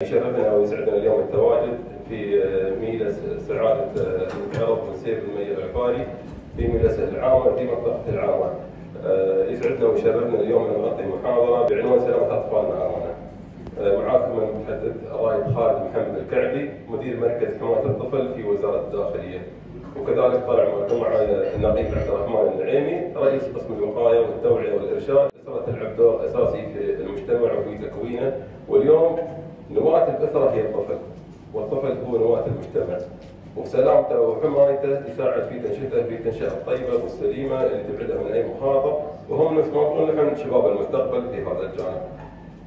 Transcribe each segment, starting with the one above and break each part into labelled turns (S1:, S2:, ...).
S1: يشرفنا ويسعدنا اليوم التواجد في ميلس سعادة المتعرض من سيف المي العفاري في ميلس العامة في منطقة العامة. يسعدنا ويشرفنا اليوم ان نغطي محاضرة بعنوان سلامة أطفالنا أمانة. معاكم المتحدث الرائد خالد محمد الكعبي مدير مركز حماية الطفل في وزارة الداخلية، وكذلك طلع معي النقيب عبد الرحمن النعيمي رئيس قسم الوقاية والتوعية والإرشاد. الأسرة تلعب دور أساسي في المجتمع وفي تكوينه، واليوم نواة الأسرة هي الطفل، والطفل هو نواة المجتمع، وسلامته وحمايته يساعد في تنشئته في تنشئة الطيبة والسليمة اللي تبعدها من أي مخاطر، وهم نفس ما نقول نحن شباب المستقبل في هذا الجانب.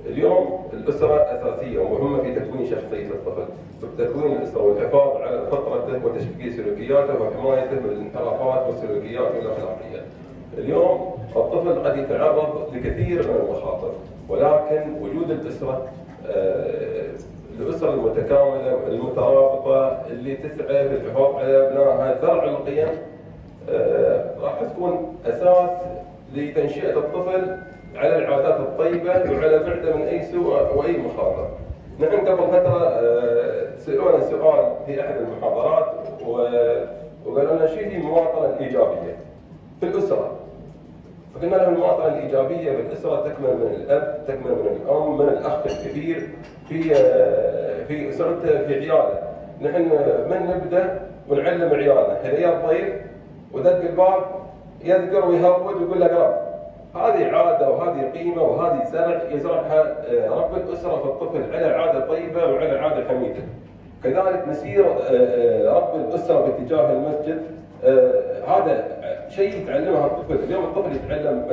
S1: اليوم الأسرة أساسية ومهمة في تكوين شخصية الطفل، بتكوين الأسرة والحفاظ على فطرته وتشكيل سلوكياته وحمايته من الانحرافات والسلوكيات والأخلاقيات. اليوم الطفل قد يتعرض لكثير من المخاطر، ولكن وجود الأسرة الأسرة المتكاملة المترابطة اللي تسعى في الحفاظ على أبنائها زرع القيم راح تكون أساس لتنشئة الطفل على العادات الطيبة وعلى بعده من أي سوء وأي مخاطر. نحن قبل فترة سألونا سؤال في أحد المحاضرات وقالوا لنا شو هي المواطنة الإيجابية في الأسرة؟ فقلنا لهم المواطنة الإيجابية بالأسرة تكمن من الأب، تكمن من الأم، من الأخ الكبير في أسرته، في عياله. نحن من نبدأ ونعلم عيالنا هذا الضيف ودق الباب يذكر ويهود ويقول له اقرب. هذه عادة وهذه قيمة وهذه زرع يزرعها رب الأسرة في الطفل على عادة طيبة وعلى عادة حميدة. كذلك مسير رب الأسرة باتجاه المسجد، هذا شيء يتعلمها الطفل. اليوم الطفل يتعلم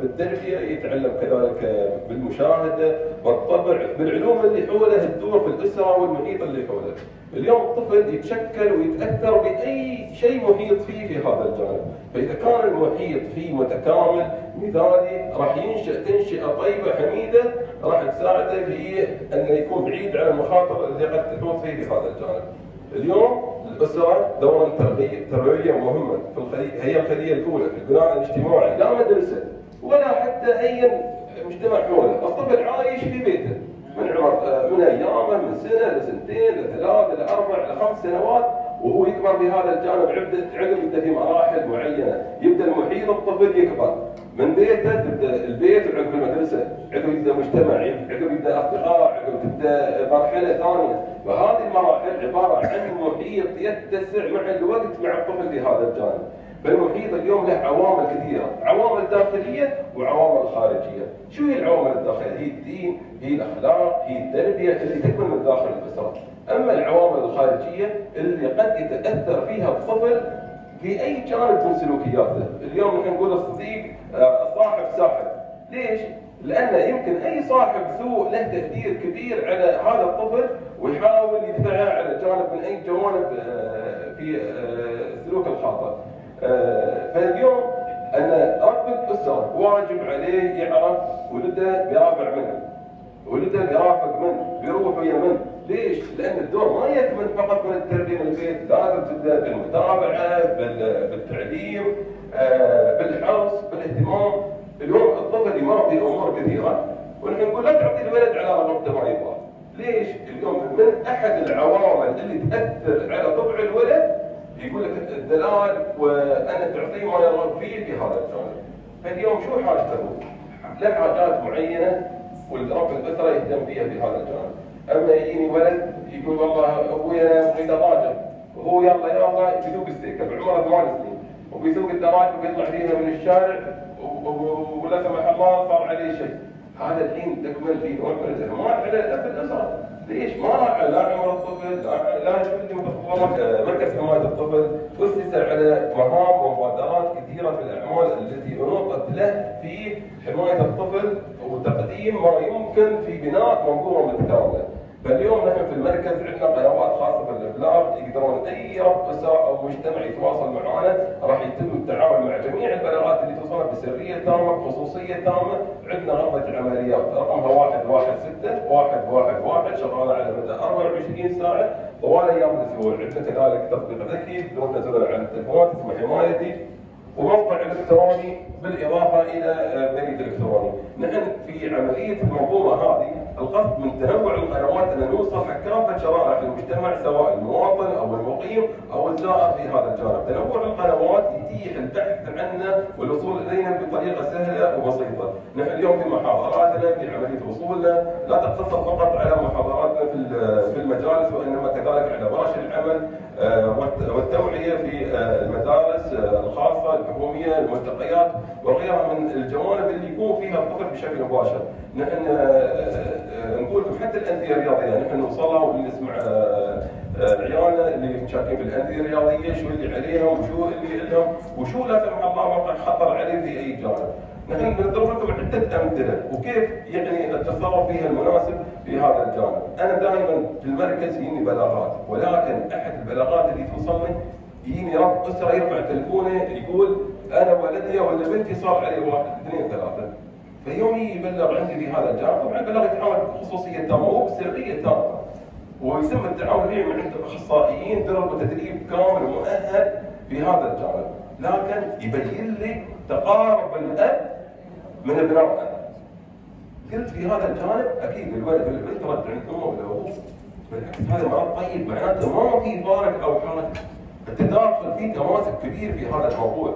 S1: بالتربية، يتعلم كذلك بالمشاهدة والطبع، بالعلوم اللي حوله تدور في الأسرة والمحيط اللي حوله. اليوم الطفل يتشكل ويتأثر بأي شيء محيط فيه في هذا الجانب، فإذا كان المحيط فيه متكامل مثالي راح ينشأ تنشئة طيبة حميدة راح تساعده في أنه يكون بعيد عن المخاطر اللي قد تحوط فيه في هذا الجانب. اليوم الأسرة دورا تربويا مهما هي الخلية الأولى في البناء الاجتماعي، لا مدرسة ولا حتى أي مجتمع حوله. الطفل عايش في بيته من عمر من أيامه من سنة لسنتين لثلاث لأربع لخمس سنوات، وهو يكبر في هذا الجانب. عقب يبدأ في مراحل معينة، يبدأ المحيط الطفل يكبر من بيته، تبدأ البيت وعقب المدرسة، عقب يبدأ مجتمع، عقب يبدأ أصدقاء، عقب تبدأ مرحلة ثانية. فهذه المراحل عبارة عن محيط يتسع مع الوقت مع الطفل في هذا الجانب. فالمحيط اليوم له عوامل كثيرة، عوامل داخلية وعوامل خارجية. شو هي العوامل الداخلية؟ هي الدين، هي الأخلاق، هي التربية اللي تكمن من داخل الأسرة. أما العوامل الخارجية اللي قد يتأثر فيها الطفل في أي جانب من سلوكياته. اليوم نحن نقول الصديق صاحب ساحب. ليش؟ لأن يمكن أي صاحب سوء له تأثير كبير على هذا الطفل ويحاول يدفعه على جانب من أي جوانب في السلوك الخاطئ. فاليوم أن رب الأسرة واجب عليه يعرف ولده بيرافق منه، ولده بيرافق منه، بيروح ويا منه. ليش؟ لأن الدور ما يكمن فقط من التربية من البيت، لازم تبدأ بالمتابعة، بالتعليم، بالحرص، بالاهتمام. اليوم الطفل يمر في أمور كثيرة ونحن نقول لا تعطي الولد على رغبته ما يبغى. ليش؟ اليوم من أحد العوامل اللي تأثر على طبع الولد يقول لك الدلال وأن تعطيه ما يرغب فيه في هذا الجانب. فاليوم شو حاجته؟ له حاجات معينة والرب الأسرة يهتم فيها في هذا الجانب. أما يجيني ولد يقول والله أبوي أنا أريد دراجة، وهو يلا بيسوق السيكل بعمره 8 سنين وبيسوق الدراجة وبيطلع فيها من الشارع ولا سمح الله صار عليه شيء. هذا الحين تكمل فيه نوع من الإهمال على الأسرة. ليش؟ ما راح لا عمر الطفل لا مركز حماية الطفل أسس على مهام ومبادرات كثيرة في الأعمال التي أنوطت له في حماية الطفل وتقديم ما يمكن في بناء منظومة متكاملة. فاليوم نحن في المركز عندنا قنوات خاصة بالإبلاغ، يقدرون أي رب أسرة أو مجتمع يتواصل معنا راح يتم التعاون مع جميع البلاغات اللي توصلنا بسرية تامة بخصوصية تامة. عندنا غرفة عمليات رقمها 116 شغالة على مدى 24 ساعة طوال أيام الأسبوع. عندنا كذلك تطبيق ذكي تقدرون تنزلونه على التلفونات اسمه حمايتي، وموقع الكتروني بالاضافه الى بريد الكتروني. نحن في عمليه المنظومه هذه القصد من تنوع القنوات ان نوصل حق كافه شرائح المجتمع سواء المواطن او المقيم او الزائر في هذا الجانب. تنوع القنوات يتيح البحث عنه والوصول الينا بطريقه سهله وبسيطه. نحن اليوم في محاضراتنا في عمليه وصولنا لا تقتصر فقط على محاضراتنا في المجالس وانما كذلك على ورش العمل والتوعيه في المدارس الخاصه الحكوميه الملتقيات وغيرها من الجوانب اللي يكون فيها الطفل بشكل مباشر. نحن نقول حتى الانديه الرياضيه نحن نوصلها ونسمع عيالنا اللي مشاركين بالانديه الرياضيه شو اللي عليهم وشو اللي لهم وشو لا سمح الله وقع خطر عليه في اي جانب. نحن نضرب لكم عده امثله وكيف يعني التصرف فيها المناسب في هذا الجانب. انا دائما في المركز يجيني بلاغات، ولكن احد البلاغات اللي توصلني يجيني رب اسره يرفع تلفونه يقول انا ولدي ولا بنتي صار عليه 1 2 3، فيوم يبلغ عندي في هذا الجانب طبعا البلاغ يتعامل بخصوصيه تامه وبسريه تامه، ويتم التعاون معه من عند اخصائيين دربوا تدريب كامل ومؤهل في هذا الجانب، لكن يبين لي تقارب الاب من ابنائه. قلت في هذا الجانب اكيد الولد والبنت رد عند امه ولا ابوه، بالعكس هذا مرض طيب معناته ما في فارق او حاجه، التداخل في تماسك كبير في هذا الموضوع.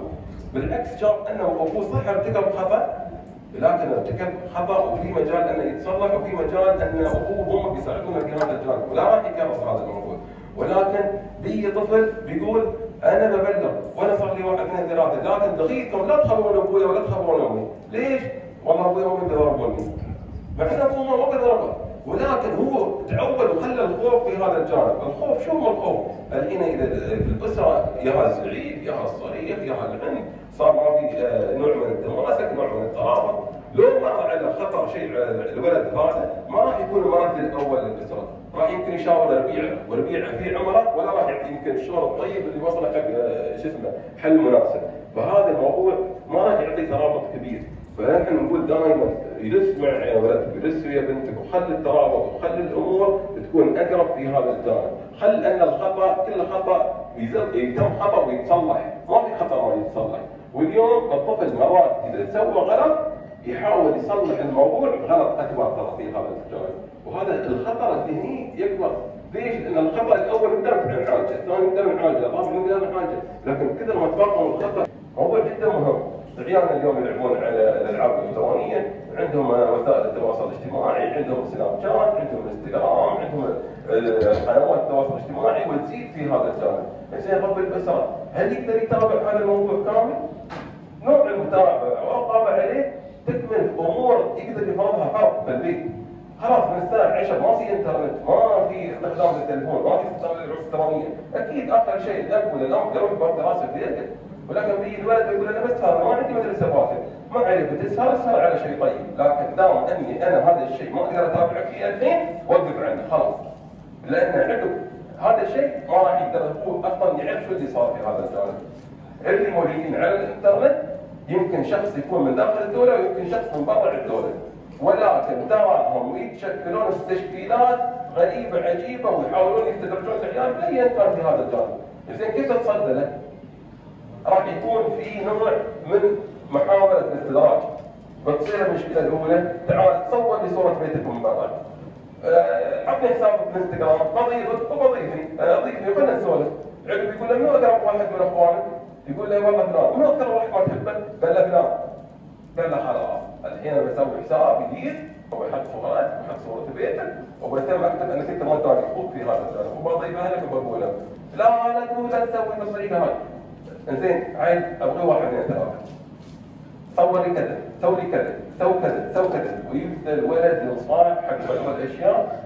S1: بالعكس شاف انه ابوه صح ارتكب خطا، لكن ارتكب خطا وفي مجال انه يتصلح وفي مجال ان ابوه وامه بيساعدونه في هذا الجانب ولا راح يكرر هذا الموضوع. ولكن بيجي طفل بيقول انا ببلغ وانا صار لي 1 2 3، لكن دقيقكم لا تخبرون ابويا ولا تخبرون امي، ليش؟ والله ابويا وامي بيضربوني. مع ان ابوه ما بيضربه، ولكن هو تعود وخلى الخوف في هذا الجانب. الخوف شو هو الخوف؟ الحين اذا الاسره ياها الزعيق ياها الصريخ ياها العند صار ما في نوع من التماسك نوع من الترابط، لو مر على خطر شيء الولد هذا ما راح يكون المرد الاول للاسره، راح يمكن يشاور ربيعه وربيعه في عمره ولا راح يعطي يمكن الشعور الطيب اللي وصله حق شو اسمه حل مناسب، فهذا الموضوع ما راح يعطي ترابط كبير. فنحن نقول دائما يدس مع ولدك يدس ويا بنتك وخلي الترابط وخلي الامور تكون اقرب في هذا الجانب، خل ان الخطا كل خطا يتم خطا ويتصلح، ما في خطا ما يتصلح. واليوم الطفل مرات اذا سوى غلط يحاول يصلح الموضوع بغلط اكبر ترى في هذا الجانب، وهذا الخطر الذهني يكبر. ليش؟ لان الخطا الاول نقدر نعالجه، الثاني نقدر نعالجه، الرابع نقدر نعالجه، لكن كثر ما تفاقم الخطر موضوع جدا مهم. عيالنا اليوم يلعبون على الالعاب الالكترونيه، عندهم وسائل التواصل الاجتماعي، عندهم سناب شات، عندهم انستغرام، عندهم قنوات التواصل الاجتماعي وتزيد في هذا الجانب. زين رب الاسره هل يقدر يتابع هذا الموضوع كامل؟ نوع المتابعه والرقابه عليه تكمل امور يقدر يفرضها فرض في البيت. خلاص من الساعه 10 ما في انترنت، ما في استخدام للتليفون، ما في استخدام للعروض الالكترونيه، اكيد اخر شيء الاب ولا الام يروح يبغى دراسه في بيته، ولكن بيجي الولد يقول انا بسهر ما عندي مدرسه باكر، ما عليك بتسهر اسهر على شيء طيب، لكن دام اني انا هذا الشيء ما اقدر اتابعك فيه الحين وقف عنه خلاص. لان عقب هذا الشيء ما راح يقدر هو اصلا يعرف شو اللي صار في هذا الجانب. اللي موجودين على الانترنت يمكن شخص يكون من داخل الدوله ويمكن شخص من برا الدوله، ولكن تراهم يتشكلون تشكيلات غريبه عجيبه ويحاولون يستدرجون العيال باي كان في هذا الجانب. زين كيف تتصدى له؟ راح يكون في نوع من محاولة الاستدراج. بتصير المشكلة الأولى تعال تصور لي صورة بيتك من برا. عطني حسابك في الانستغرام، أضيفني خلينا نسولف. عقب يقول له منو أقرب واحد من أخوانك؟ يقول له والله فلان، منو أكثر واحد ما تحبه؟ قال له فلان. قال له خلاص الحين أنا بسوي حساب جديد وبحط صورات وبحط صورة بيتك وبتم أكتب أنك أنت ما تاني خذ في هذا السالفة وبضيف أهلك وبقول له لا تقول لا تسوي بالطريقة هاي. انزين عيل ابغي 1 2 3 صور لي كذا سوي لي كذا سوي كذا سوي كذا ويبدا الولد ينصاع حق بعض الاشياء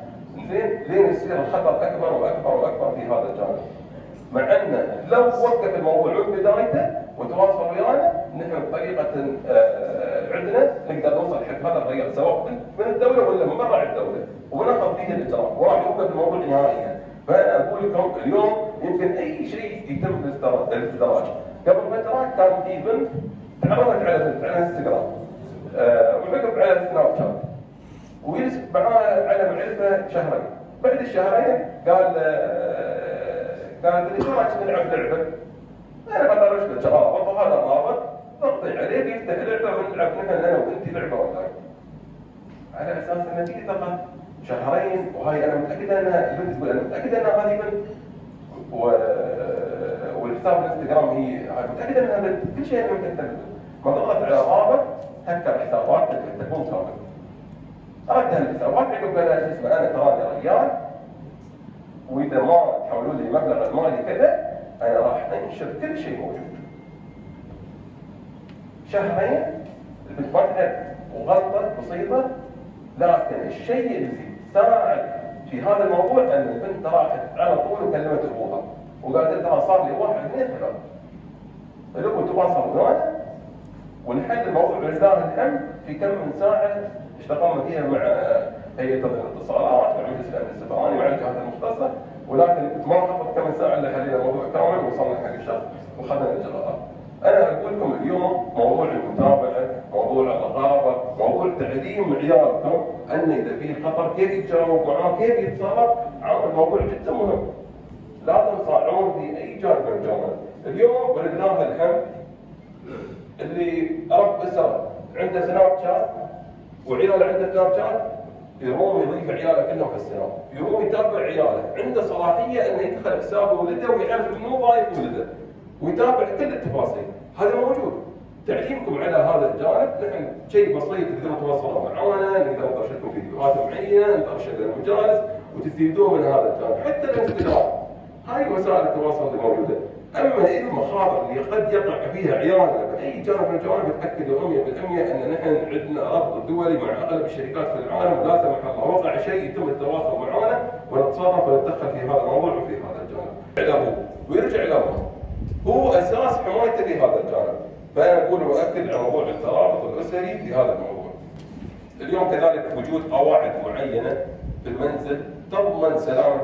S1: زين لين يصير الخطر اكبر واكبر واكبر في هذا الجانب. مع ان لو وقف الموضوع من بدايته وتواصل ويانا نحن بطريقه عندنا نقدر نوصل حق هذا الرجال سواء من الدوله ولا من برا الدوله وناخذ فيه الاجراء وراح يوقف الموضوع نهائيا. فانا اقول لكم اليوم يمكن اي شيء يتم الاستدراج. قبل فتره كان في بنت تعرفت على بنت على انستغرام وعقب على سناب شات ويجلس معاه على معرفه شهرين. بعد الشهرين قالت لي شو رايك نلعب لعبه؟ انا بطرش بالترابط وهذا الرابط نقضي عليه يفتح لعبه ونلعب نحن انا وانت لعبه اونلاين. على اساس ان في فقط شهرين، وهاي انا متاكد انها البنت تقول انا متاكد انها هذه بنت، والحساب الانستغرام هي متاكد انها بنت، كل شيء ممكن تنزل. ما ضغط على رابط هكر حسابات تكون كامل. ردها الحسابات عقب قال لها اسمع انا تراني ريال، واذا ما تحولوا لي مبلغ المالي كذا انا راح انشر كل شيء موجود. شهرين البنت ما تعرف، وغلطه بسيطه، لكن الشيء اللي ساعد في هذا الموضوع ان البنت راحت على طول وكلمت ابوها وقالت ترى صار لي 1 2 3. الابو تواصل معنا ونحل الموضوع بإصدار الهم في كم من ساعه اشتغلنا فيها مع هيئه الاتصالات مع مجلس الامن السبراني مع الجهات المختصه، ولكن ما اخذت كم من ساعه الا حلينا الموضوع كامل ووصلنا حق الشخص واخذنا الاجراءات. انا اقول لكم اليوم موضوع المتابعه، موضوع الرقابه، موضوع تعليم عيالكم ان اذا في خطر كيف يتجاوب معاه، كيف يتصرف، موضوع جدا مهم. لا تنصاعون في اي جانب من الجوانب. اليوم ولله الحمد اللي رب اسره عنده سناب شات وعياله عنده سناب شات يروم يضيف عياله كلهم في السناب، يروم يتابع عياله، عنده صلاحيه انه يدخل حساب ولده ويعرف منو ضايف ولده ويتابع كل التفاصيل. هذا موجود. تعليمكم على هذا الجانب نحن شيء بسيط تقدرون تواصلوا معنا، نقدر نرشدكم فيديوهات معينه، نرشد المجالس وتستفيدون من هذا الجانب، حتى الانستغرام. هاي وسائل التواصل اللي موجوده. اما المخاطر اللي قد يقع فيها عيالنا باي جانب من الجوانب تاكدوا 100% ان نحن عندنا ربط دولي مع اغلب الشركات في العالم، لا سمح الله وقع شيء يتم التواصل معنا ونتصرف ونتدخل في هذا الموضوع وفي هذا الجانب. ابوه ويرجع لامه هو اساس حمايته في هذا الجانب. فانا اقول واكد على موضوع الترابط الاسري في هذا الموضوع. اليوم كذلك وجود قواعد معينه في المنزل تضمن سلامه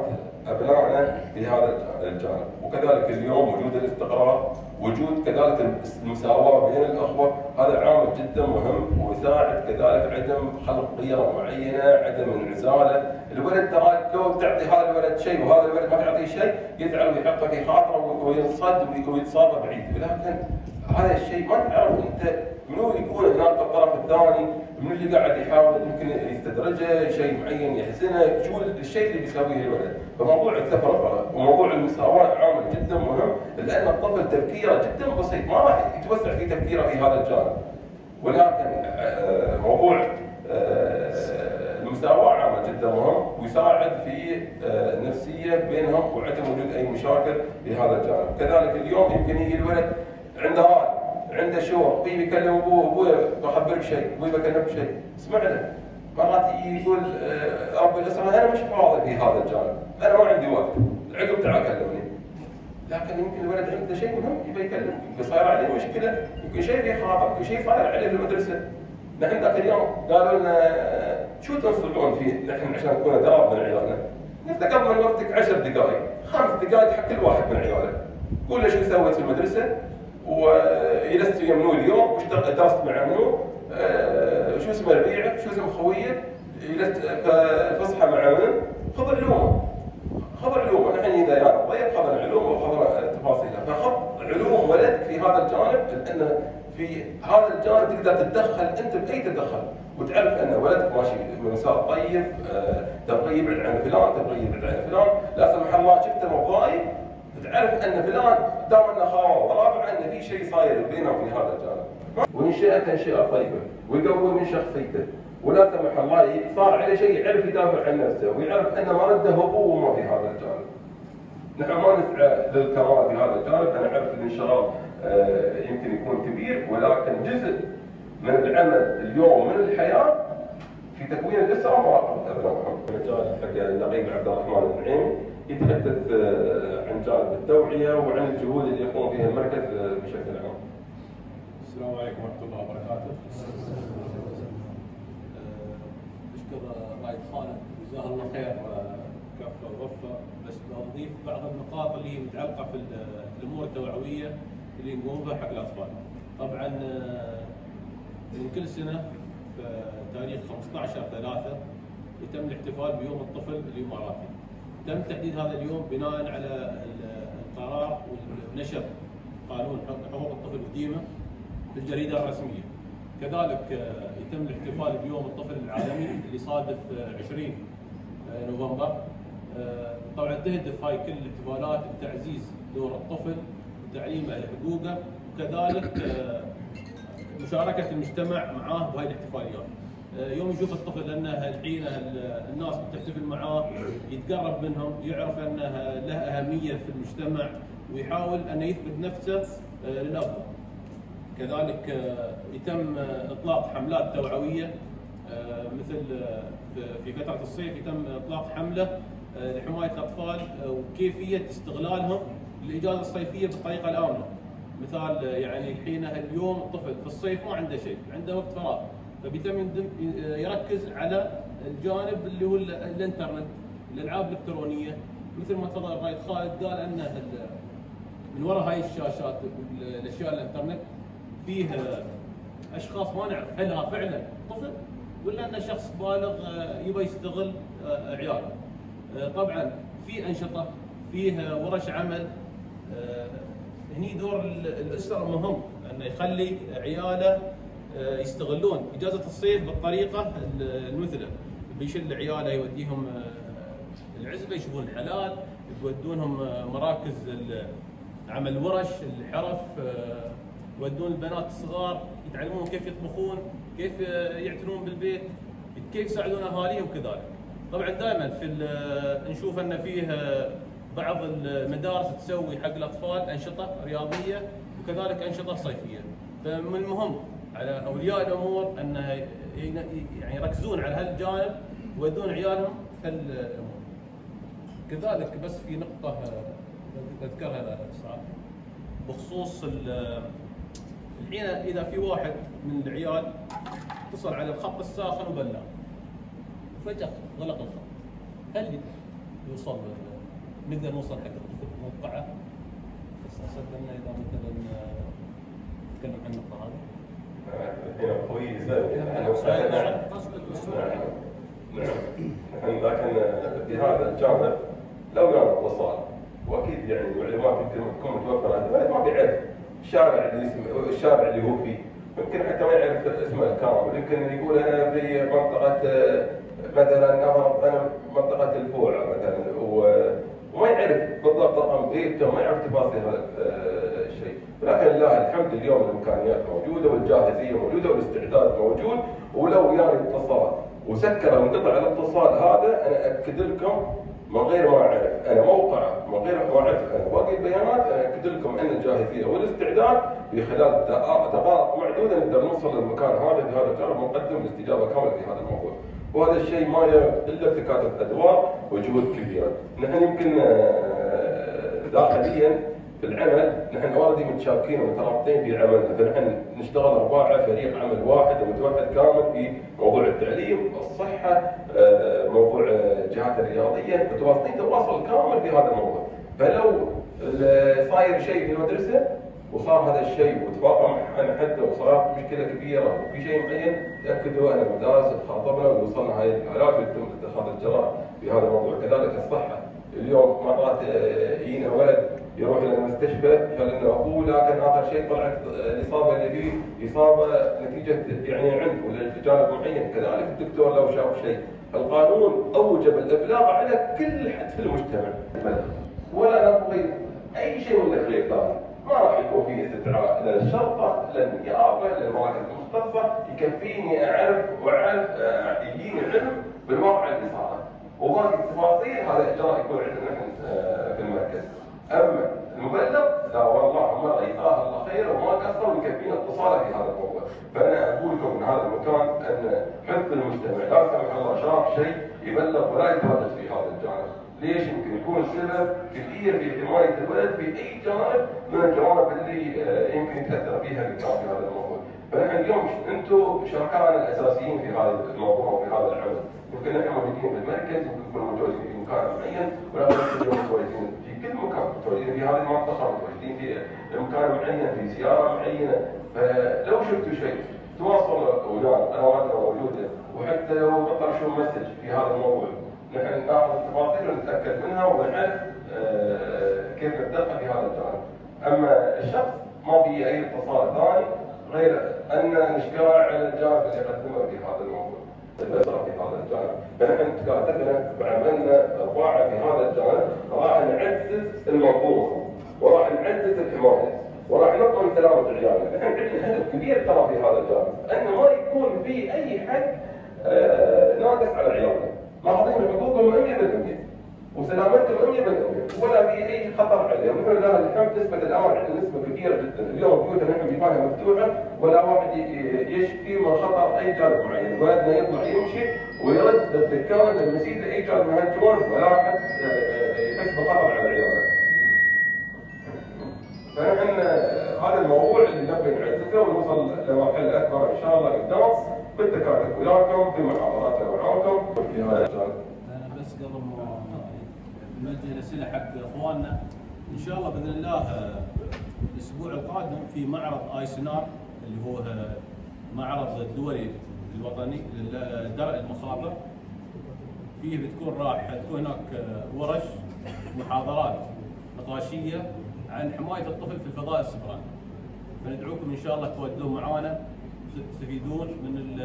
S1: ابنائنا في هذا الجانب، وكذلك اليوم وجود الاستقرار، وجود كذلك المساواه بين الاخوه، هذا عامل جدا مهم ويساعد كذلك عدم خلق قيم معينه، عدم انعزاله. الولد ترى لو تعطي هذا الولد شيء وهذا الولد ما تعطيه شيء يزعل ويحطه في خاطره وينصد ويتصاب بعيد، ولكن هذا الشيء ما تعرف انت منو يكون هناك الطرف الثاني، من اللي قاعد يحاول يمكن يستدرجه شيء معين يحزنه، شو الشيء اللي بيسويه الولد. فموضوع السفر وموضوع المساواه عامل جدا مهم، لان الطفل تفكيره جدا بسيط ما راح يتوسع في تفكيره في هذا الجانب. ولكن موضوع المساواه عامل جدا مهم ويساعد في النفسيه بينهم وعدم وجود اي مشاكل في هذا الجانب. كذلك اليوم يمكن يجي الولد عنده رأي، عنده شعور، يكلم ابوه بخبرك شيء، ابوي بكلمك شيء، اسمع له. مرات يقول رب الاسره انا مش فاضي في هذا الجانب، انا ما عندي وقت، عقب تعال كلمني. لكن يمكن الولد عنده شيء مهم يبي يكلمك، يمكن صاير عليه مشكله، يمكن شيء في خاطر، يمكن شيء صاير عليه في المدرسه. نحن ذاك اليوم قالوا لنا شو تنصحون فيه نحن عشان نكون قراب من عيالنا؟ قلت له قبل من وقتك 10 دقائق، 5 دقائق حق كل واحد من عيالك. قول له شو سويت في المدرسه؟ وجلست ويا منو اليوم؟ وش درست مع منو؟ شو اسم ربيعك؟ شو اسم خويك؟ جلست فصحى مع من؟ خذ علومه. خذ علومه، نحن اذا يعني ضيق خذ العلوم وخذ تفاصيلها، فخذ علوم ولدك في هذا الجانب، لان في هذا الجانب تقدر تتدخل انت باي تدخل، وتعرف ان ولدك ماشي بمسار طيب، تبغى يبعد عن فلان، تبغى يبعد عن فلان، لا سمح الله شفته مضايق، تعرف ان فلان دام انه خاوه ورابع ان في شيء صاير بينهم في هذا الجانب. وينشئه تنشئه طيبه، ويقوي من شخصيته، ولا سمح الله صار عليه شيء يعرف يدافع عن نفسه، ويعرف ان ما رده ابوه وامه في هذا الجانب. نحن ما نسعى للكمال في هذا الجانب، انا اعرف الانشراح يمكن يكون كبير، ولكن جزء من العمل اليوم من الحياه في تكوين الاسره مراقبه ابنائهم. المجال حق النقيب عبد الرحمن النعيمي يتحدث عن جانب التوعيه وعن الجهود اللي يقوم فيها المركز بشكل عام.
S2: السلام عليكم ورحمه الله وبركاته. اشكر رائد خالد جزاه الله خير وكفى ووفى، بس بضيف بعض النقاط اللي متعلقه في الامور التوعويه اللي نقوم بها حق الاطفال. طبعا من كل سنه في تاريخ 15/3 يتم الاحتفال بيوم الطفل الاماراتي. تم تحديد هذا اليوم بناء على القرار ونشر قانون حقوق الطفل وديمه في الجريده الرسميه. كذلك يتم الاحتفال بيوم الطفل العالمي اللي صادف 20 نوفمبر. طبعا تهدف هاي كل الاحتفالات لتعزيز دور الطفل وتعليمه حقوقه، وكذلك مشاركه المجتمع معاه بهاي الاحتفاليات. يوم يشوف الطفل انه الحين الناس بتحتفل معاه يتقرب منهم، يعرف انه له اهميه في المجتمع ويحاول انه يثبت نفسه للافضل. كذلك يتم اطلاق حملات توعويه، مثل في فتره الصيف يتم اطلاق حمله لحمايه الاطفال وكيفيه استغلالهم للاجازه الصيفيه بالطريقه الامنه. مثال يعني الحين اليوم الطفل في الصيف ما عنده شيء، عنده وقت فراغ، فبيتم يركز على الجانب اللي هو الانترنت، الالعاب الالكترونيه. مثل ما تفضل الرائد خالد قال ان من وراء هاي الشاشات الاشياء الانترنت فيه اشخاص ما نعرف هلها فعلا طفل ولا انه شخص بالغ يبغى يستغل عياله. طبعا في انشطه، فيه ورش عمل. هني دور الاسره مهم، انه يخلي عياله يستغلون اجازه الصيف بالطريقه المثلى. بيشل عياله يوديهم العزبه يشوفون الحلال، يودونهم مراكز عمل ورش الحرف، يودون البنات الصغار يتعلمون كيف يطبخون، كيف يعتنون بالبيت، كيف يساعدون اهاليهم كذلك. طبعا دائما نشوف ان فيه بعض المدارس تسوي حق الاطفال انشطه رياضيه وكذلك انشطه صيفيه. فمن المهم على اولياء الامور ان يعني يركزون على هالجانب ويودون عيالهم في الامور. كذلك بس في نقطه اذكرها صراحه بخصوص الحين اذا في واحد من العيال اتصل على الخط الساخن وبلغ فجأة غلق الخط، هل يوصل نقدر نوصل حق الطفل موقعه؟ بس اصدق انه اذا مثلا نتكلم عن النقطه هذه.
S1: هنا اخوي يسال نعم لكن في هذا الجانب لو كان اتصال واكيد يعني المعلومات يمكن تكون متوفره، الولد ما بيعرف الشارع اللي هو فيه، يمكن حتى ما يعرف اسمه الكامل، يمكن يقول انا في منطقه مثلا انا منطقه الفوعه مثلا وما يعرف بالضبط رقم بيته، ما يعرف تفاصيل هذا الشيء، ولكن لله الحمد اليوم الامكانيات موجوده والجاهزيه موجوده والاستعداد موجود. ولو يعني اتصال وسكر وانقطع الاتصال هذا، انا اكد لكم من غير ما اعرف انا موقعه، من غير ما اعرف انا باقي البيانات، انا اكد لكم ان الجاهزيه والاستعداد في خلال دقائق معدوده نقدر نوصل للمكان هذا بهذا الجانب ونقدم الاستجابه كامله في هذا الموضوع. وهذا الشيء ما الا بتكاتف ادوار وجهود كبيره. نحن يمكن داخليا في العمل نحن اوريدي متشاركين ومترابطين في عملنا، فنحن نشتغل 4 فريق عمل واحد ومتوحد كامل في موضوع التعليم، الصحه، موضوع الجهات الرياضيه، متواصلين تواصل كامل في هذا الموضوع. فلو صاير شيء في المدرسه وصار هذا الشيء وتفاقم عن حده وصارت مشكله كبيره وفي شيء معين، تاكدوا ان المدارس تخاطبنا ووصلنا هاي الحالات ويتم اتخاذ الجراء في هذا الموضوع. كذلك الصحه، اليوم مرات يجينا ولد يروح الى المستشفى قال انه ابوه، لكن اخر شيء طلعت الاصابه اللي فيه اصابه نتيجه يعني عنف ولا جانب معين. كذلك الدكتور لو شاف شيء، القانون اوجب الابلاغ على كل حد في المجتمع، ولا نبغي اي شيء من الخير ثاني. ما راح يكون في استدعاء لا للشرطه لا للنيابه لا للمراكز المختصه، يكفيني اعرف يجيني علم بالواقع اللي صار، وباقي التفاصيل هذا اجراء يكون عندنا نحن في المركز. اما المبلغ لا والله مره يجزاه الله خير وما قصر ويكفينا اتصاله في هذا الموضوع. فانا اقول لكم من هذا المكان ان حب المجتمع لا سمح الله شاف شيء يبلغ ولا يتردد في هذا الجانب. ليش؟ يمكن يكون السبب كثير في حمايه الولد في اي جانب من الجوانب اللي يمكن يتاثر فيها الانسان في هذا الموضوع. فنحن اليوم انتم شركائنا الاساسيين في هذا الموضوع وفي هذا العمل. يمكن نحن موجودين في المركز، يمكن نكون موجودين في مكان معين، ولكن اليوم متواجدين في كل مكان، متواجدين في هذه المنطقه، متواجدين في مكان معين، في زياره معينه. فلو شفتوا شيء تواصلوا ويانا، قنواتنا موجوده، وحتى لو طرشوا مسج في هذا الموضوع نحن ناخذ التفاصيل ونتاكد منها ونعرف كيف نتدخل في هذا الجانب. اما الشخص ما في اي اتصال ثاني غير ان نشكره على الجانب اللي قدمه في هذا الموضوع. في هذا الجانب، فنحن تكاتفنا وعملنا ارباع في هذا الجانب، راح نعزز المنظومه وراح نعزز الحمايه وراح نضمن سلامه عيالنا. نحن عندنا هدف كبير ترى في هذا الجانب، ان ما يكون في اي حد ناقص على عيالنا، ماخذين حقوقهم 100% وسلامتهم 100% ولا في اي خطر عليهم. نحن لله الحمد نسبه الامان عندنا نسبه كبيره جدا، اليوم بيوتنا نحن بيبانها مفتوحه ولا واحد يشكي من خطر اي جانب معين، ولدنا يطلع يمشي ويرد الدكان المسيد لاي جانب من هالجوانب ولا احد يحس بخطر على عياله. فنحن هذا الموضوع اللي نبي نعززه ونوصل لمرحله اكبر ان شاء الله قدام بالتكاتف وياكم في محاضراتنا معاكم في هذا الجانب.
S2: انا بس قبل ما نوجه الاسئله حق اخواننا، ان شاء الله باذن الله الاسبوع القادم في معرض ايسنار اللي هو معرض الدولي الوطني لدرء المخاطر. فيه تكون هناك ورش محاضرات نقاشيه عن حمايه الطفل في الفضاء السبراني. فندعوكم ان شاء الله تودون معانا تستفيدون من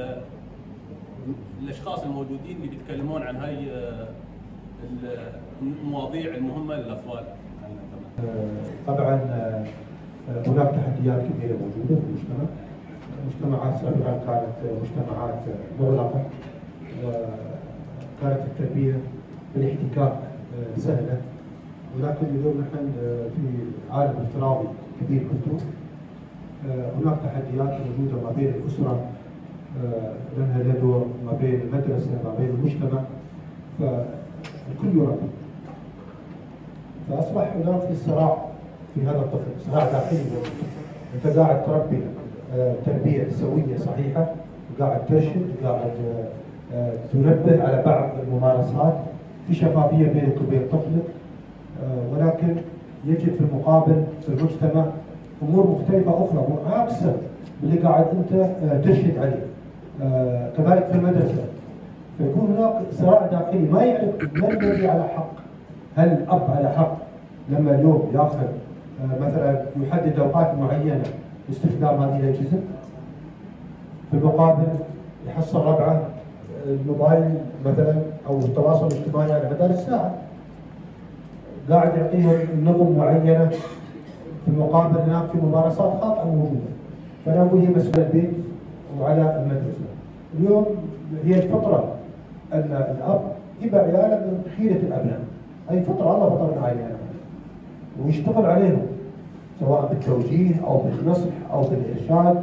S2: الاشخاص الموجودين اللي بيتكلمون عن هاي المواضيع المهمه للاطفال.
S3: طبعا هناك تحديات كبيره موجوده في المجتمع. المجتمعات سابقا كانت مجتمعات مغلقه وكانت التربيه بالاحتكاك سهله، ولكن اليوم نحن في عالم افتراضي كبير مفتوح. هناك تحديات موجوده ما بين الاسره لانها لها دور، ما بين المدرسه، ما بين المجتمع، فالكل يراقب. فاصبح هناك صراع في هذا الطفل، صراع داخلي. انت قاعد تربي تربيه سويه صحيحه، وقاعد ترشد، وقاعد تنبه على بعض الممارسات، في شفافيه بينك وبين طفلك، ولكن يجد في المقابل في المجتمع امور مختلفه اخرى عكسه اللي قاعد انت ترشد عليه. كذلك في المدرسه فيكون هناك صراع داخلي، ما يعرف من الذي على حق. هل الاب على حق لما اليوم ياخذ مثلا يحدد اوقات معينه لاستخدام هذه الاجهزه، في المقابل يحصل ربعه الموبايل مثلا او التواصل الاجتماعي على مدار الساعه، قاعد يعطيهم نظم معينه، في المقابل هناك في ممارسات خاطئه موجوده. فانا اقول هي مسؤوليه البيت وعلى المدرسه. اليوم هي الفطره ان الاب يبقى عياله من خيره الابناء، اي فطره الله فطرنا عليها ويشتغل عليهم سواء بالتوجيه او بالنصح او بالارشاد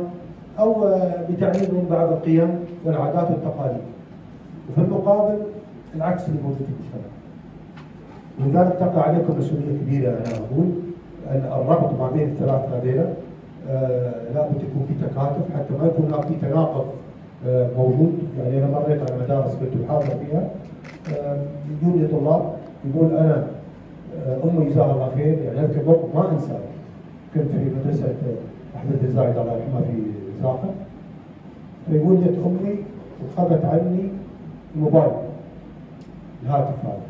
S3: او بتعليمهم بعض القيم والعادات والتقاليد. وفي المقابل العكس اللي موجود في المجتمع. ولذلك تقع عليكم مسؤوليه كبيره. انا اقول ان الربط ما بين الثلاث هذيلا لابد يكون في تكاتف حتى ما يكون هناك في تناقض موجود. يعني انا مريت على مدارس كنت محاضر فيها، يجون لي طلاب يقول انا امي جزاها الله خير، يعني اذكر موقف ما انساه. كنت في مدرسه احمد الزايد الله يرحمه في زاخر، فيقول لي امي وخذت عني الموبايل الهاتف هذا.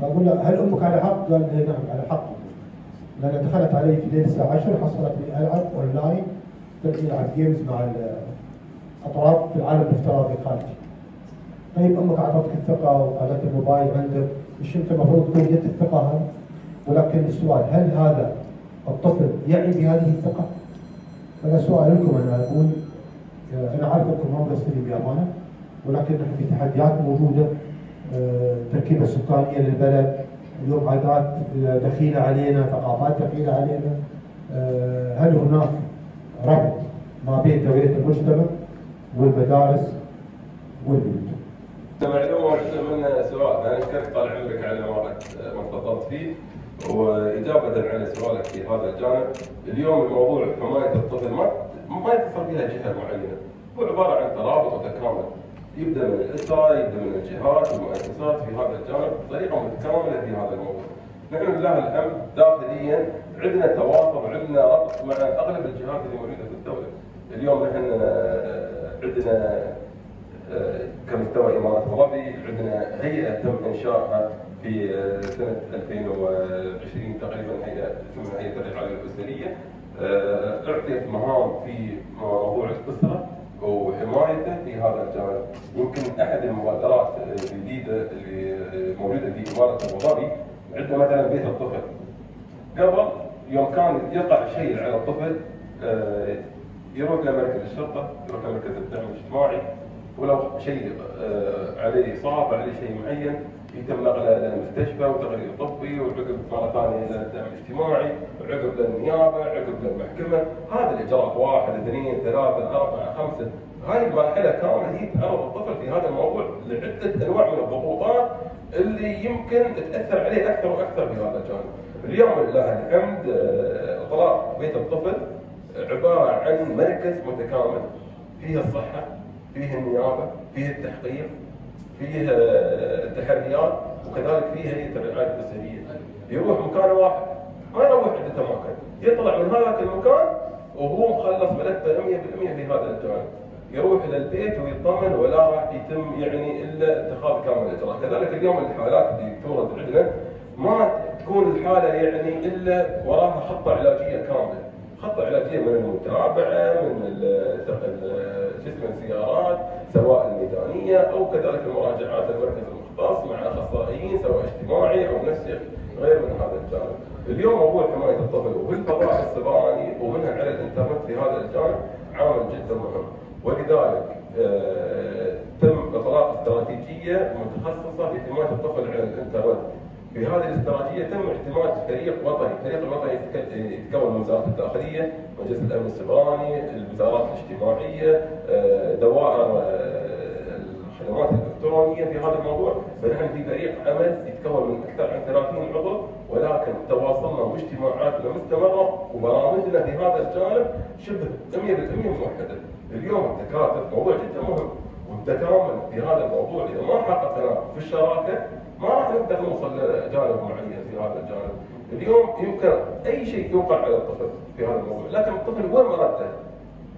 S3: فاقول له هل امك على حق؟ قال لي نعم على حق، لان دخلت علي في ليل الساعه 10 حصلت لي العب اونلاين، العب جيمز مع الاطراف في العالم الافتراضي الخارجي. طيب امك اعطتك الثقه وقالت الموبايل عندك، مش انت المفروض تكون جت الثقه هذه؟ ولكن السؤال هل هذا الطفل يعي بهذه الثقه؟ هذا سؤال لكم. انا اقول انا عارف انكم ما مقصرين بامانه، ولكن نحن في تحديات موجوده، التركيبه السكانيه للبلد، اليوم عادات دخيله علينا، ثقافات دخيله علينا. هل هناك ربط ما بين تربيه المجتمع والمدارس والبيوت؟
S1: معلومه من سؤال، انا اشكرك طال عمرك على ما تفضلت فيه، واجابه على سؤالك في هذا الجانب. اليوم الموضوع حمايه الطفل ما يتصل فيها جهه معينه، هو عباره عن ترابط وتكامل. يبدا من الاسره، يبدا من الجهات والمؤسسات في هذا الجانب بطريقه متكامله في هذا الموضوع. نحن لله الحمد داخليا عندنا تواصل وعندنا ربط مع اغلب الجهات اللي موجوده في الدوله. اليوم نحن عندنا كمستوى امارات ابو ظبي عندنا هيئه تم انشائها في سنه 2020 تقريبا، هيئه اسمها هيئه الرعايه الاسريه. اعطيت مهام في موضوع الاسره وحمايته في هذا الجانب. يمكن احد المبادرات الجديده اللي موجوده في اماره ابو ظبي عندنا مثلا بيت الطفل. قبل يوم كان يقع شيء على الطفل يروح لمركز الشرطه، يروح لمركز الدعم الاجتماعي، ولو شيء عليه اصابه عليه شيء معين يتم نقله الى المستشفى وتقرير طبي، وعقب مره ثانيه الى الدعم الاجتماعي، وعقب للنيابه، عقب للمحكمه. هذا الاجراء 1 2 3 4 5، هاي المرحله كامله هي تعرض الطفل في هذا الموضوع لعده انواع من الضغوطات اللي يمكن تاثر عليه اكثر واكثر في هذا الجانب. اليوم لله الحمد اطلاق بيت الطفل عباره عن مركز متكامل فيه الصحه، فيه النيابه، فيه التحقيق، فيه التحريات، وكذلك فيه هيئه الرعايه الاسريه. يروح مكان واحد، ما يروح عده اماكن، يطلع من هذاك المكان وهو مخلص ملفه 100% في هذا الجانب. يروح الى البيت ويطمن ولا راح يتم يعني الا اتخاذ كامل الاجراء. كذلك اليوم الحالات اللي تورد عندنا ما تكون الحاله يعني الا وراها خطه علاجيه كامله. خطه علاجيه من المتابعه، من الزيارات سواء الميدانيه او كذلك المراجعات المركز المختص مع اخصائيين سواء اجتماعي او نفسي غير من هذا الجانب. اليوم موضوع حمايه الطفل وبالفضاء السبراني ومنها على الانترنت في هذا الجانب عامل جدا مهم، ولذلك تم اطلاق استراتيجيه متخصصه في حمايه الطفل على الانترنت. في هذه الاستراتيجيه تم اعتماد فريق وطني، الفريق الوطني يتكون من وزاره الداخليه، مجلس الامن السبراني، الوزارات الاجتماعيه، دوائر الخدمات الالكترونيه في هذا الموضوع. فنحن في فريق عمل يتكون من اكثر عن 30 عضو، ولكن تواصلنا واجتماعاتنا مستمره وبرامجنا في هذا الجانب شبه 100% موحده. اليوم التكاتف موضوع جدا مهم، والتكامل في هذا الموضوع اذا ما حققنا في الشراكه ما راح نقدر نوصل لجانب معين في هذا الجانب. اليوم يمكن اي شيء يوقع على الطفل في هذا الموضوع، لكن الطفل وين مرته؟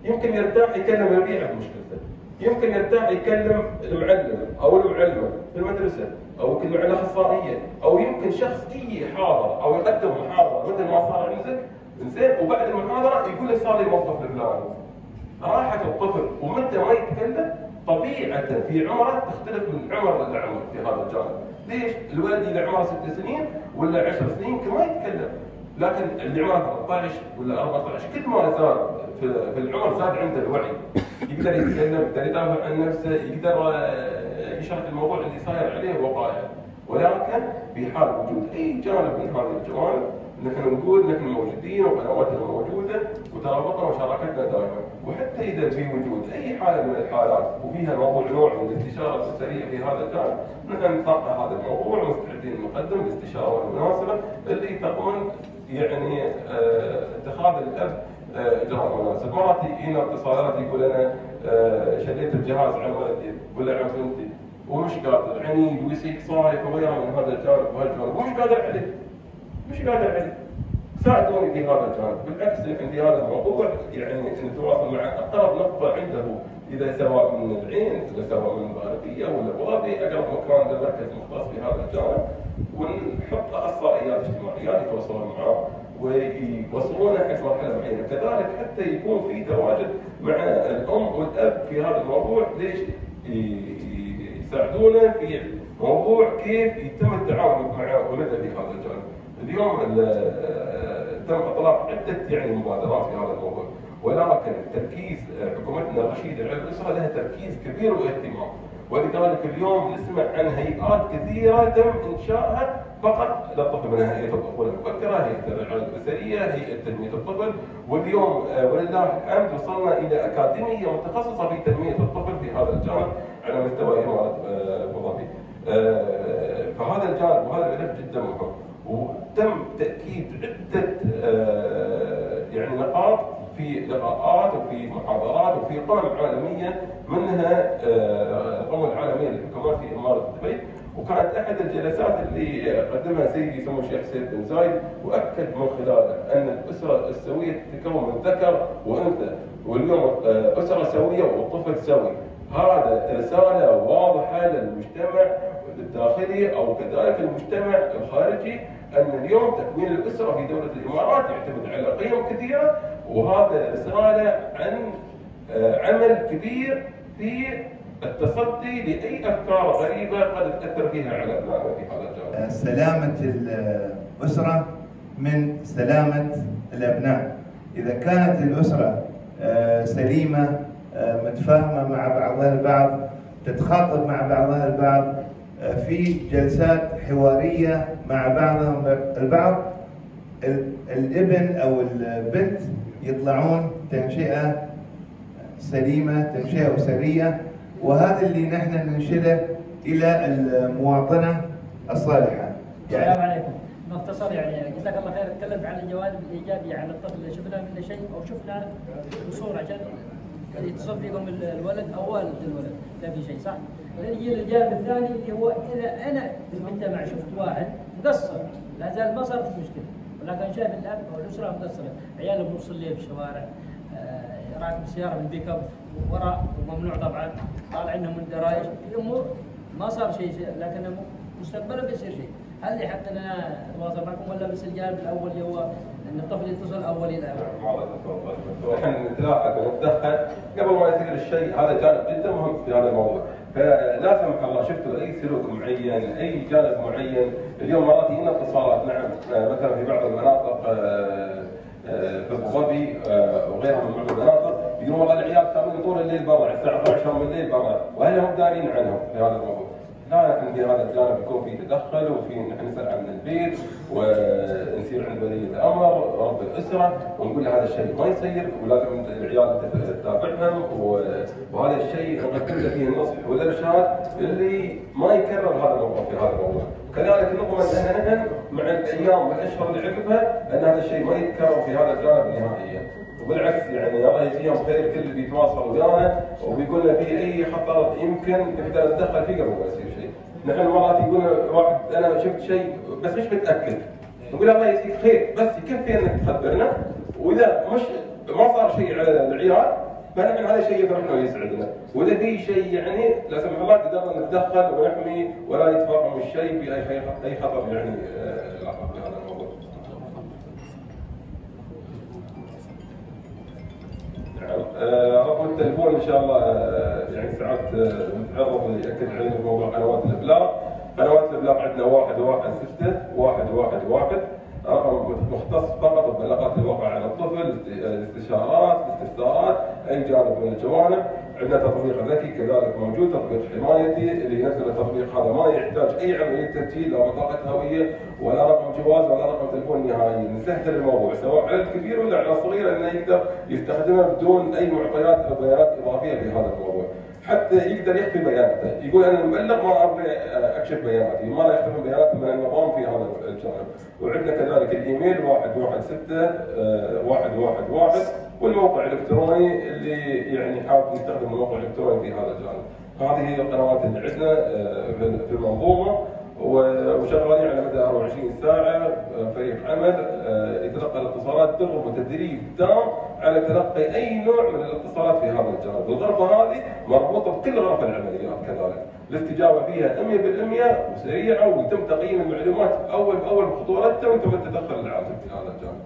S1: يمكن يرتاح يكلم الربيع بمشكلته، يمكن يرتاح يكلم المعلم او المعلمه في المدرسه، او يكلم على الاخصائيه، او يمكن شخص يجي يحاضر او يقدم محاضره مثل ما صار عندك، زين، وبعد المحاضره يقول لك صار لي موقف الفلاني. راحه الطفل ومتى ما يتكلم طبيعه في عمره تختلف من عمر لعمر في هذا الجانب. ليش؟ الولد اللي عمره 6 سنين ولا 10 سنين يمكن ما يتكلم، لكن اللي عمره 13 ولا 14 كل ما زاد في العمر زاد عنده الوعي، يقدر يتكلم، يقدر يدافع عن نفسه، يقدر يشرح الموضوع اللي صاير عليه وقائع. ولكن في حال وجود اي جانب من هذه الجوانب نحن نقول نحن موجودين وقنواتنا موجوده وترابطنا وشراكتنا دائما. وحتى اذا في وجود اي حاله من الحالات وفيها موضوع نوع من الاستشاره الاسريه في هذا الجانب، نحن نطرح هذا الموضوع ومستعدين نقدم الاستشاره المناسبه اللي تضمن يعني اتخاذ الاب اجراء مناسب. مرات يجينا اتصالات يقول انا شديت الجهاز عن ولدي ولا عن بنتي ومش قادر، عنيد ويصيح صايح وغيره من هذا الجانب وهالجانب ومش قادر عليه. مش قادر عليه. ساعدوني في هذا الجانب، بالعكس نحن في هذا الموضوع يعني نتواصل مع اقرب نقطه عنده، اذا سواء من العين، اذا سواء من الغالبيه ولا الوادي، اقرب مكان للمركز مختص في هذا الجانب، ونحط اخصائيات اجتماعيات يتواصلون معاه ويوصلونه حق مرحله معينه، كذلك حتى يكون في تواجد مع الام والاب في هذا الموضوع، ليش؟ يساعدونا في موضوع كيف يتم التعامل مع ولده في هذا الجانب. اليوم تم اطلاق عده يعني مبادرات في هذا الموضوع، ولكن تركيز حكومتنا الرشيده على الاسره لها تركيز كبير واهتمام، ولذلك اليوم نسمع عن هيئات كثيره تم انشائها فقط للطفل، منها هيئه الطفوله المبكره، هيئه الرعايه الاسريه، هيئه تنميه الطفل، واليوم ولله الحمد وصلنا الى اكاديميه متخصصه في تنميه الطفل في هذا الجانب على مستوى اماره ابو ظبي. فهذا الجانب وهذا الملف جدا مهم، وتم تاكيد عده يعني نقاط في لقاءات وفي محاضرات وفي قمم عالميه، منها القمه العالميه للحكومات في اماره دبي، وكانت احد الجلسات اللي قدمها سيدي سمو الشيخ سيد بن زايد، واكد من خلالها ان الاسره السويه تتكون من ذكر وانثى، واليوم اسره سويه والطفل سوي. هذا رساله واضحه للمجتمع الداخلي او كذلك المجتمع الخارجي ان اليوم تكوين الاسره في دوله الامارات يعتمد على قيم كثيره، وهذا رساله عن عمل كبير في التصدي لاي افكار غريبه قد تاثر فيها على ابنائنا في هذا الجانب.
S4: سلامه الاسره من سلامه الابناء. اذا كانت الاسره سليمه متفاهمه مع بعضها البعض، تتخاطب مع بعضها البعض، في جلسات حواريه مع بعضهم البعض، الابن او البنت يطلعون تنشئه سليمه، تنشئه اسريه، وهذا اللي نحن ننشده الى المواطنه الصالحه.
S5: السلام عليكم. باختصار يعني جزاك الله خير، تكلمت عن الجوانب الايجابيه عن الطفل اللي شفنا منه شيء او شفنا بصوره عشان يتصل فيكم الولد او والد الولد، لا في شيء صح؟ يجي الجانب الثاني اللي هو اذا انا في المجتمع شفت واحد مقصر، لا زال ما صارت مشكله، ولكن شايف الاب او الاسره مقصره، عياله بنص الليل في الشوارع، راكب سياره من بيك اب وراء وممنوع طبعا، طالع لهم من درايش، في امور ما صار شيء لكن مستقبلا بيصير شيء. هل يحق لنا نتواصل معكم ولا بس الجانب الاول اللي هو ان الطفل يتصل اول الى
S1: نحن نتلاحق ونتدخل قبل ما يصير الشيء، هذا جانب جدا مهم في هذا الموضوع، فلا سمح الله شفتوا اي سلوك معين، اي جانب معين، اليوم مرات يجينا اتصالات نعم مثلا في بعض المناطق في ابو ظبي وغيرها من بعض المناطق يقولون والله العيال كانوا طول الليل برا الساعه 12 من الليل برا، وهل هم دارين عنهم في هذا الموضوع؟ لا، نحن في هذا الجانب يكون في تدخل وفي نحن نسال عن البيت ونسير عند ولي الامر رب الاسره ونقول هذا الشيء ما يصير ولازم العيال تتابعهم، وهذا الشيء نقدم له فيه النصح والارشاد اللي ما يكرر هذا الموضوع في هذا الموضوع. كذلك نضمن ان نحن مع الايام والاشهر اللي عقبها ان هذا الشيء ما يتكرر في هذا الجانب نهائيا. وبالعكس يعني الله يجزيهم خير كل اللي بيتواصل ويانا وبيقول لنا في اي خطر يمكن نقدر نتدخل فيه قبل ما يصير شيء. نحن مرات يقول واحد انا شفت شيء بس مش متاكد، نقول الله يجزيك خير بس يكفي انك تخبرنا، واذا مش ما صار شيء على العيال فنحن هذا الشيء يفرحنا ويسعدنا، واذا في شيء يعني لا سمح الله قدرنا نتدخل ونحمي ولا يتفاقم الشيء باي خطر يعني لاحق في هذا الموضوع. رقم التليفون ان شاء الله يعني ساعات نتعرض ياكد علينا موضوع قنوات الابلاغ. قنوات الابلاغ عندنا 116 111 رقم مختص فقط ببلاغات الواقع على الطفل، الاستشارات، الاستفسارات، اي جانب من الجوانب. عندنا تطبيق ذكي كذلك موجود، تطبيق حمايتي اللي ينزل التطبيق هذا ما يحتاج اي عمليه تسجيل، لا بطاقه هويه ولا رقم جواز ولا رقم تليفون نهائيا، نسهل الموضوع سواء على الكبير ولا على الصغير انه يقدر يستخدمه بدون اي معطيات او بيانات اضافيه في هذا الموضوع. حتى يقدر يخفي بياناته، يقول انا المبلغ ما ابغى اكشف بياناتي، ما راح يختفي بيانات من النظام في هذا الجانب. وعندنا كذلك الايميل 116 111 والموقع الالكتروني اللي يعني حاب يستخدم الموقع الالكتروني في هذا الجانب. هذه هي القنوات اللي عندنا في المنظومه وشغالين على مدى 24 ساعه فريق عمل يتلقى الاتصالات تغرب تدريب تام على تلقي اي نوع من الاتصالات في هذا الجانب، والغرفه هذه مربوطه بكل غرف العمليات كذلك، الاستجابه فيها 100% وسريعه ويتم تقييم المعلومات اول باول بخطورتها ويتم التدخل العاجل في هذا الجانب.